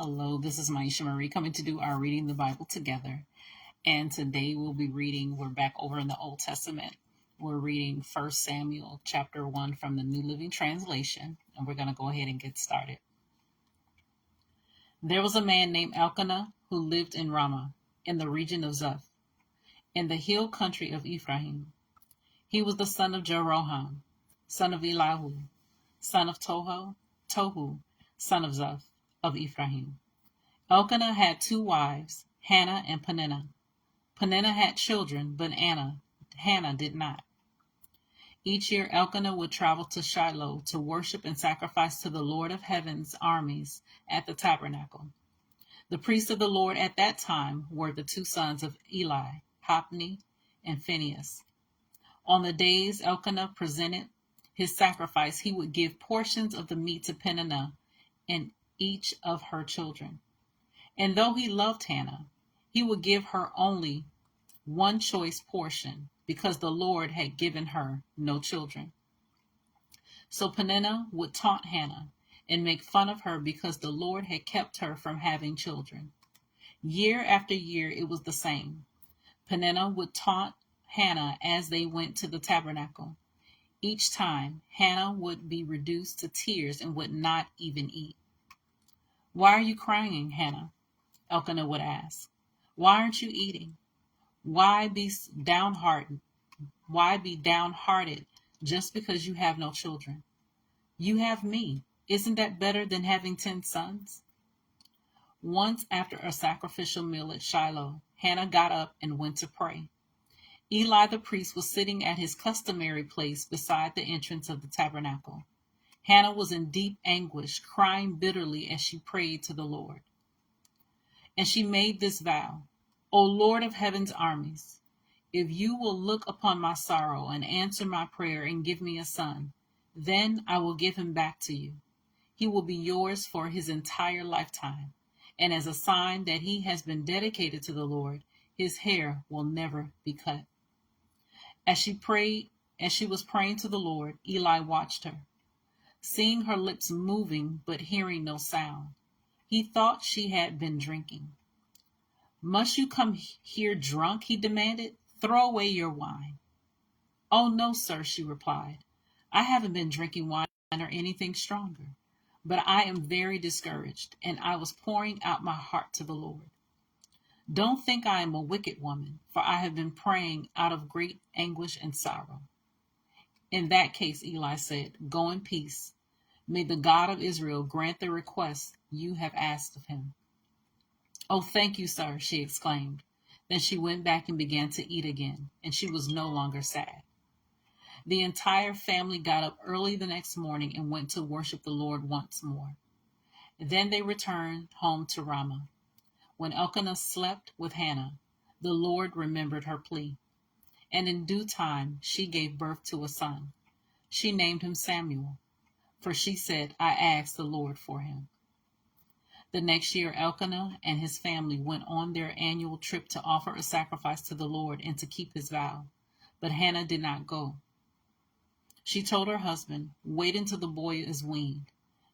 Hello, this is Myesha Marie coming to do our Reading the Bible together. And today we're back over in the Old Testament. We're reading 1 Samuel chapter 1 from the New Living Translation, and we're going to go ahead and get started. There was a man named Elkanah who lived in Ramah, in the region of Zuph, in the hill country of Ephraim. He was the son of Jeroham, son of Elihu, son of Tohu, son of Zuph, of Ephraim. Elkanah had two wives, Hannah and Peninnah. Peninnah had children, but Hannah did not. Each year Elkanah would travel to Shiloh to worship and sacrifice to the Lord of Heaven's armies at the tabernacle. The priests of the Lord at that time were the two sons of Eli, Hophni and Phinehas. On the days Elkanah presented his sacrifice, he would give portions of the meat to Peninnah and each of her children. And though he loved Hannah, he would give her only one choice portion because the Lord had given her no children. So Peninnah would taunt Hannah and make fun of her because the Lord had kept her from having children. Year after year, it was the same. Peninnah would taunt Hannah as they went to the tabernacle. Each time, Hannah would be reduced to tears and would not even eat. "Why are you crying, Hannah?" Elkanah would ask. "Why aren't you eating? Why be downhearted? Why be downhearted just because you have no children? You have me. Isn't that better than having 10 sons?" Once after a sacrificial meal at Shiloh, Hannah got up and went to pray. Eli the priest was sitting at his customary place beside the entrance of the tabernacle. Hannah was in deep anguish, crying bitterly as she prayed to the Lord. And she made this vow: "O Lord of Heaven's armies, if you will look upon my sorrow and answer my prayer and give me a son, then I will give him back to you. He will be yours for his entire lifetime, and as a sign that he has been dedicated to the Lord, his hair will never be cut." As she was praying to the Lord, Eli watched her. Seeing her lips moving but hearing no sound, he thought she had been drinking. "Must you come here drunk?" he demanded. "Throw away your wine." "Oh, no, sir," she replied. "I haven't been drinking wine or anything stronger, but I am very discouraged, and I was pouring out my heart to the Lord. Don't think I am a wicked woman, for I have been praying out of great anguish and sorrow." "In that case," Eli said, "go in peace. May the God of Israel grant the request you have asked of him." "Oh, thank you, sir," she exclaimed. Then she went back and began to eat again, and she was no longer sad. The entire family got up early the next morning and went to worship the Lord once more. Then they returned home to Ramah. When Elkanah slept with Hannah, the Lord remembered her plea, and in due time she gave birth to a son. She named him Samuel, for she said, "I asked the Lord for him." The next year, Elkanah and his family went on their annual trip to offer a sacrifice to the Lord and to keep his vow, but Hannah did not go. She told her husband, "Wait until the boy is weaned.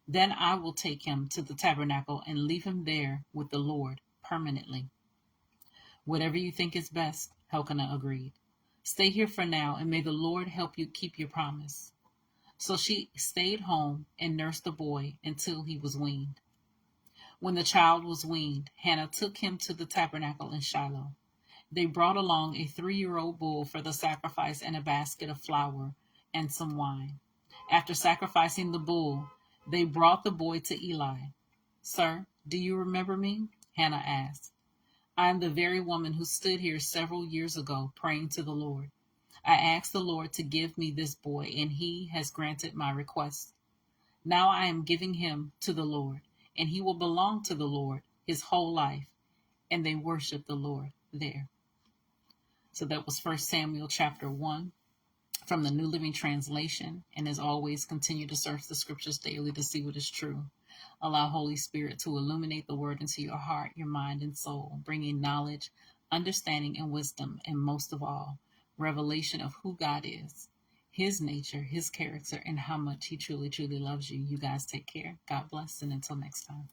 Then I will take him to the tabernacle and leave him there with the Lord permanently." "Whatever you think is best," Elkanah agreed. "Stay here for now, and may the Lord help you keep your promise." So she stayed home and nursed the boy until he was weaned. When the child was weaned, Hannah took him to the tabernacle in Shiloh. They brought along a 3-year-old bull for the sacrifice and a basket of flour and some wine. After sacrificing the bull, they brought the boy to Eli. "Sir, do you remember me?" Hannah asked. "I am the very woman who stood here several years ago praying to the Lord. I asked the Lord to give me this boy, and he has granted my request. Now I am giving him to the Lord, and he will belong to the Lord his whole life." And they worshiped the Lord there. So that was 1 Samuel chapter 1 from the New Living Translation. And as always, continue to search the scriptures daily to see what is true. Allow Holy Spirit to illuminate the word into your heart, your mind, and soul, bringing knowledge, understanding, and wisdom, and most of all, revelation of who God is, his nature, his character, and how much he truly, truly loves you. You guys take care. God bless, and until next time.